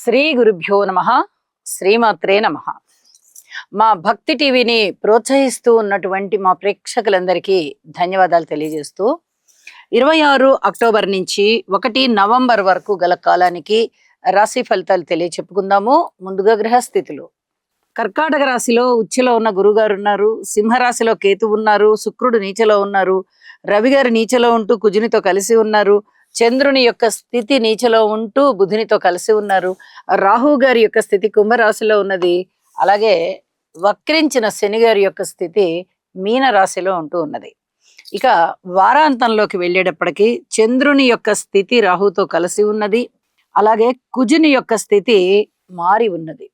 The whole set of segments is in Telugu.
శ్రీ గురుభ్యో నమః. శ్రీమాత్రే నమః. మా భక్తి టీవీని ప్రోత్సహిస్తూ ఉన్నటువంటి మా ప్రేక్షకులందరికీ ధన్యవాదాలు తెలియజేస్తూ 26 అక్టోబర్ నుంచి 1 నవంబర్ వరకు గల కాలానికి రాశి ఫలితాలు తెలియచెప్పుకుందాము. ముందుగా గ్రహస్థితులు. కర్కాటక రాశిలో ఉచ్చులో ఉన్న గురుగారు ఉన్నారు. సింహరాశిలో కేతు ఉన్నారు. శుక్రుడు నీచలో ఉన్నారు. రవి గారు నీచలో ఉంటూ కుజునితో కలిసి ఉన్నారు. చంద్రుని యొక్క స్థితి నీచలో ఉంటూ బుధునితో కలిసి ఉన్నారు. రాహు గారి యొక్క స్థితి కుంభరాశిలో ఉన్నది. అలాగే వక్రించిన శని గారి యొక్క స్థితి మీన రాశిలో ఉంటూ ఉన్నది. ఇక వారాంతంలోకి వెళ్ళేటప్పటికి చంద్రుని యొక్క స్థితి రాహుతో కలిసి ఉన్నది. అలాగే కుజుని యొక్క స్థితి మారి ఉన్నది.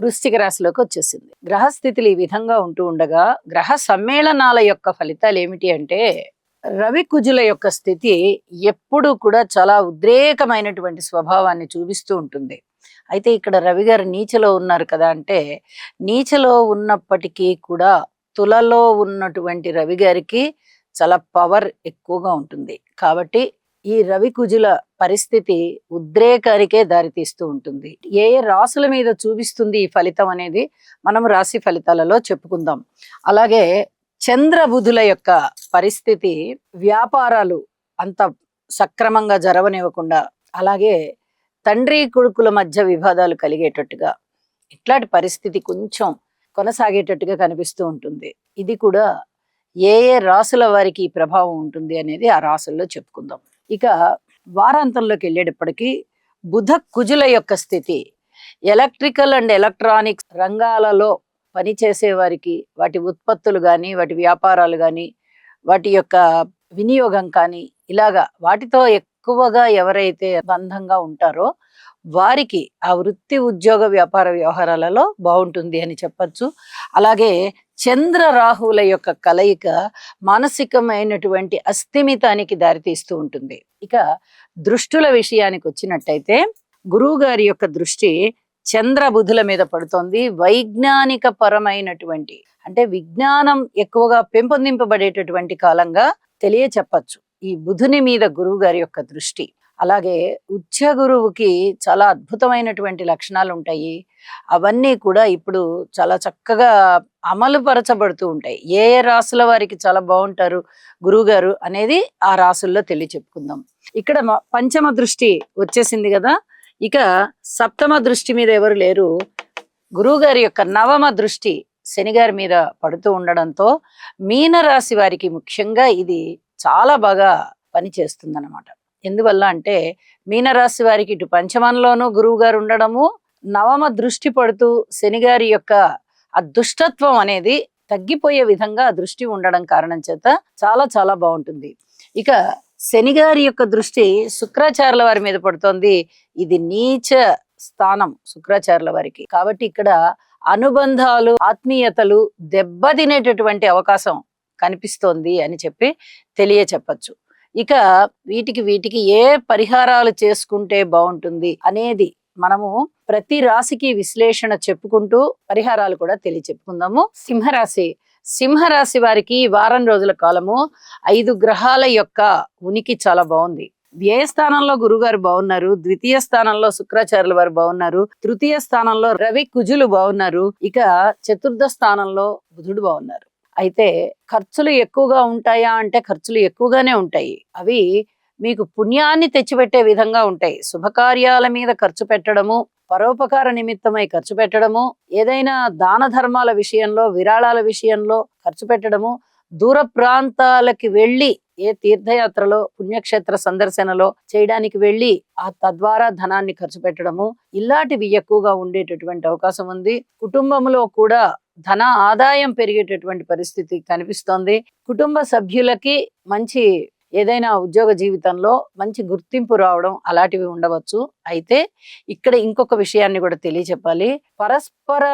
వృశ్చిక రాశిలోకి వచ్చేసింది. గ్రహస్థితులు ఈ విధంగా ఉంటూ ఉండగా గ్రహ సమ్మేళనాల యొక్క ఫలితాలు ఏమిటి అంటే, రవి కుజుల యొక్క స్థితి ఎప్పుడూ కూడా చాలా ఉద్రేకమైనటువంటి స్వభావాన్ని చూపిస్తూ ఉంటుంది. అయితే ఇక్కడ రవి గారు నీచలో ఉన్నారు కదా అంటే, నీచలో ఉన్నప్పటికీ కూడా తులలో ఉన్నటువంటి రవి గారికి చాలా పవర్ ఎక్కువగా ఉంటుంది. కాబట్టి ఈ రవి కుజుల పరిస్థితి ఉద్రేకానికే దారితీస్తూ ఉంటుంది. ఏ రాశుల మీద చూపిస్తుంది ఈ ఫలితం అనేది మనం రాశి ఫలితాలలో చెప్పుకుందాం. అలాగే చంద్ర బుధుల యొక్క పరిస్థితి వ్యాపారాలు అంత సక్రమంగా జరగనివ్వకుండా, అలాగే తండ్రి కొడుకుల మధ్య వివాదాలు కలిగేటట్టుగా ఇట్లాంటి పరిస్థితి కొంచెం కొనసాగేటట్టుగా కనిపిస్తూ ఉంటుంది. ఇది కూడా ఏ ఏ రాశుల వారికి ఈ ప్రభావం ఉంటుంది అనేది ఆ రాశుల్లో చెప్పుకుందాం. ఇక వారాంతంలోకి వెళ్ళేటప్పటికీ బుధ కుజుల యొక్క స్థితి ఎలక్ట్రికల్ అండ్ ఎలక్ట్రానిక్స్ రంగాలలో పనిచేసే వారికి, వాటి ఉత్పత్తులు కానీ, వాటి వ్యాపారాలు కానీ, వాటి యొక్క వినియోగం కానీ, ఇలాగా వాటితో ఎక్కువగా ఎవరైతే బంధంగా ఉంటారో వారికి ఆ వృత్తి ఉద్యోగ వ్యాపార వ్యవహారాలలో బాగుంటుంది అని చెప్పచ్చు. అలాగే చంద్ర రాహువుల యొక్క కలయిక మానసికమైనటువంటి అస్థిమితానికి దారితీస్తూ ఉంటుంది. ఇక దృష్టుల విషయానికి వచ్చినట్టయితే గురువు గారి యొక్క దృష్టి చంద్ర బుధుల మీద పడుతోంది. వైజ్ఞానిక పరమైనటువంటి అంటే విజ్ఞానం ఎక్కువగా పెంపొందింపబడేటటువంటి కాలంగా తెలియచెప్పచ్చు ఈ బుధుని మీద గురువు గారి యొక్క దృష్టి. అలాగే ఉచ్చ గురువుకి చాలా అద్భుతమైనటువంటి లక్షణాలు ఉంటాయి. అవన్నీ కూడా ఇప్పుడు చాలా చక్కగా అమలు పరచబడుతూ ఉంటాయి. ఏ ఏ రాశుల వారికి చాలా బాగుంటారు గురువు గారు అనేది ఆ రాశుల్లో తెలియచెప్పుకుందాం. ఇక్కడ పంచమ దృష్టి వచ్చేసింది కదా. ఇక సప్తమ దృష్టి మీద ఎవరు లేరు. గురువు గారి యొక్క నవమ దృష్టి శని గారి మీద పడుతూ ఉండడంతో మీనరాశి వారికి ముఖ్యంగా ఇది చాలా బాగా పనిచేస్తుంది అన్నమాట. ఎందువల్ల అంటే మీనరాశి వారికి ఇటు పంచమంలోనూ గురువు గారు ఉండడము, నవమ దృష్టి పడుతూ శని గారి యొక్క ఆ దుష్టత్వం అనేది తగ్గిపోయే విధంగా ఆ దృష్టి ఉండడం కారణం చేత చాలా చాలా బాగుంటుంది. ఇక శని గారి యొక్క దృష్టి శుక్రాచార్యుల వారి మీద పడుతోంది. ఇది నీచ స్థానం శుక్రాచార్యుల వారికి. కాబట్టి ఇక్కడ అనుబంధాలు, ఆత్మీయతలు దెబ్బతినేటటువంటి అవకాశం కనిపిస్తోంది అని చెప్పి తెలియచెప్పచ్చు. ఇక వీటికి ఏ పరిహారాలు చేసుకుంటే బాగుంటుంది అనేది మనము ప్రతి రాశికి విశ్లేషణ చెప్పుకుంటూ పరిహారాలు కూడా తెలియచెప్పుకుందాము. సింహరాశి వారికి వారం రోజుల కాలము 5 గ్రహాల యొక్క ఉనికి చాలా బాగుంది. వ్యయ స్థానంలో గురుగారు బాగున్నారు. ద్వితీయ స్థానంలో శుక్రాచార్యుల వారు బాగున్నారు. తృతీయ స్థానంలో రవి కుజులు బాగున్నారు. ఇక చతుర్థ స్థానంలో బుధుడు బాగున్నారు. అయితే ఖర్చులు ఎక్కువగా ఉంటాయా అంటే ఖర్చులు ఎక్కువగానే ఉంటాయి. అవి మీకు పుణ్యాన్ని తెచ్చిపెట్టే విధంగా ఉంటాయి. శుభకార్యాల మీద ఖర్చు పెట్టడము, పరోపకార నిమిత్తమై ఖర్చు పెట్టడము, ఏదైనా దాన ధర్మాల విషయంలో, విరాళాల విషయంలో ఖర్చు పెట్టడము, దూర ప్రాంతాలకి వెళ్ళి ఏ తీర్థయాత్రలో, పుణ్యక్షేత్ర సందర్శనలో చేయడానికి వెళ్ళి తద్వారా ధనాన్ని ఖర్చు పెట్టడము, ఇలాంటివి ఎక్కువగా ఉండేటటువంటి అవకాశం ఉంది. కుటుంబంలో కూడా ధన ఆదాయం పెరిగేటటువంటి పరిస్థితి కనిపిస్తోంది. కుటుంబ సభ్యులకి మంచి ఏదైనా ఉద్యోగ జీవితంలో మంచి గుర్తింపు రావడం అలాంటివి ఉండవచ్చు. అయితే ఇక్కడ ఇంకొక విషయాన్ని కూడా తెలియచెప్పాలి. పరస్పర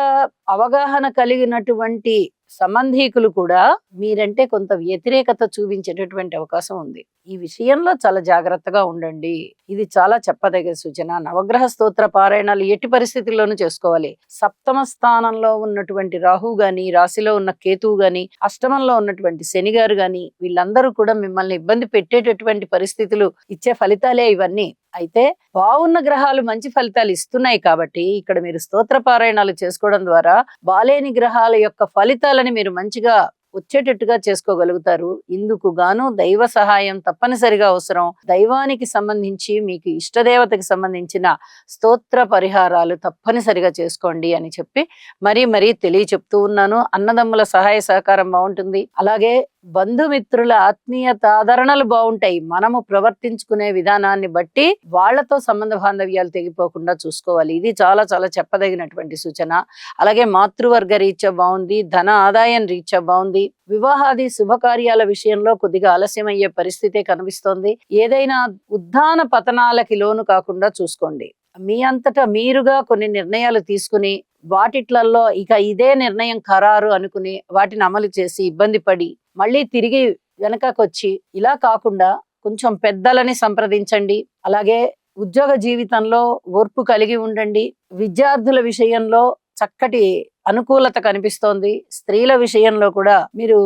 అవగాహన కలిగినటువంటి సంబంధీకులు కూడా మీరంటే కొంత వ్యతిరేకత చూపించేటటువంటి అవకాశం ఉంది. ఈ విషయంలో చాలా జాగ్రత్తగా ఉండండి. ఇది చాలా చెప్పదగిన సూచన. నవగ్రహ స్తోత్ర పారాయణాలు ఎట్టి పరిస్థితుల్లోనూ చేసుకోవాలి. సప్తమ స్థానంలో ఉన్నటువంటి రాహు గాని, రాశిలో ఉన్న కేతువు గాని, అష్టమంలో ఉన్నటువంటి శని గారు గాని, వీళ్ళందరూ కూడా మిమ్మల్ని ఇబ్బంది పెట్టేటటువంటి పరిస్థితులు ఇచ్చే ఫలితాలే ఇవన్నీ. అయితే బాగున్న గ్రహాలు మంచి ఫలితాలు ఇస్తున్నాయి కాబట్టి ఇక్కడ మీరు స్తోత్ర పారాయణాలు చేసుకోవడం ద్వారా బాలేని గ్రహాల యొక్క ఫలితాలని మీరు మంచిగా వచ్చేటట్టుగా చేసుకోగలుగుతారు. ఇందుకు గాను దైవ సహాయం తప్పనిసరిగా అవసరం. దైవానికి సంబంధించి మీకు ఇష్టదేవతకి సంబంధించిన స్తోత్ర పరిహారాలు తప్పనిసరిగా చేసుకోండి అని చెప్పి మరీ తెలియచెప్తూ ఉన్నాను. అన్నదమ్ముల సహాయ సహకారం బాగుంటుంది. అలాగే బంధుమిత్రుల ఆత్మీయత ఆదరణలు బాగుంటాయి. మనము ప్రవర్తించుకునే విధానాన్ని బట్టి వాళ్లతో సంబంధ బాంధవ్యాలు తెగిపోకుండా చూసుకోవాలి. ఇది చాలా చాలా చెప్పదగినటువంటి సూచన. అలాగే మాతృవర్గ రీత్యా బాగుంది, ధన ఆదాయం రీత్యా బాగుంది. వివాహాది శుభకార్యాల విషయంలో కొద్దిగా ఆలస్యం అయ్యే పరిస్థితే కనిపిస్తోంది. ఏదైనా ఉద్దాన పతనాలకి లోను కాకుండా చూసుకోండి. మీ అంతటా మీరుగా కొన్ని నిర్ణయాలు తీసుకుని వాటిట్లలో ఇక ఇదే నిర్ణయం ఖరారు అనుకుని వాటిని అమలు చేసి ఇబ్బంది పడి మళ్ళీ తిరిగి వెనకకొచ్చి ఇలా కాకుండా కొంచెం పెద్దలని సంప్రదించండి. అలాగే ఉద్యోగ జీవితంలో ఓర్పు కలిగి ఉండండి. విద్యార్థుల విషయంలో చక్కటి అనుకూలత కనిపిస్తోంది. స్త్రీల విషయంలో కూడా మీరు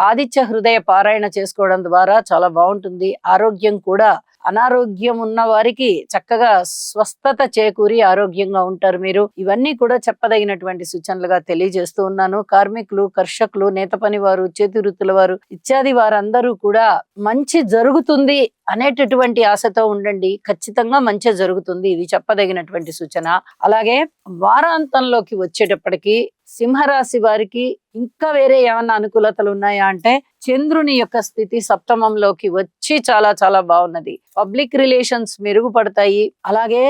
ఆదిత్య హృదయ పారాయణ చేసుకోవడం ద్వారా చాలా బాగుంటుంది. ఆరోగ్యం కూడా అనారోగ్యం ఉన్న వారికి చక్కగా స్వస్థత చేకూరి ఆరోగ్యంగా ఉంటారు మీరు. ఇవన్నీ కూడా చెప్పదగినటువంటి సూచనలుగా తెలియజేస్తూ ఉన్నాను. కార్మికులు, కర్షకులు, నేత పని వారు, చేతి వృత్తుల వారు ఇత్యాది వారందరూ కూడా మంచి జరుగుతుంది అనేటటువంటి ఆశతో ఉండండి. ఖచ్చితంగా మంచి జరుగుతుంది. ఇది చెప్పదగినటువంటి సూచన. అలాగే వారాంతంలోకి వచ్చేటప్పటికి సింహరాశి వారికి ఇంకా వేరే ఏమన్నా అనుకూలతలు ఉన్నాయా అంటే చంద్రుని యొక్క స్థితి సప్తమంలోకి వచ్చి చాలా చాలా బాగున్నది. పబ్లిక్ రిలేషన్స్ మెరుగుపడతాయి. అలాగే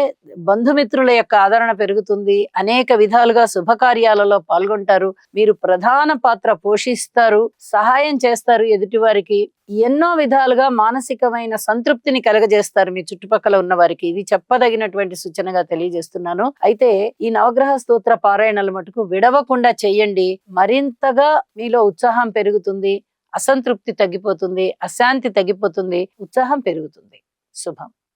బంధుమిత్రుల యొక్క ఆదరణ పెరుగుతుంది. అనేక విధాలుగా శుభకార్యాలలో పాల్గొంటారు. మీరు ప్రధాన పాత్ర పోషిస్తారు, సహాయం చేస్తారు ఎదుటి వారికి. ఎన్నో విధాలుగా మానసికమైన సంతృప్తిని కలగజేస్తారు మీ చుట్టుపక్కల ఉన్న వారికి. ఇది చెప్పదగినటువంటి సూచనగా తెలియజేస్తున్నాను. అయితే ఈ నవగ్రహ స్తోత్ర పారాయణలు మటుకు విడవకుండా చెయ్యండి. మరింతగా మీలో ఉత్సాహం పెరుగుతుంది, అసంతృప్తి తగ్గిపోతుంది, అశాంతి తగ్గిపోతుంది, ఉత్సాహం పెరుగుతుంది. శుభం.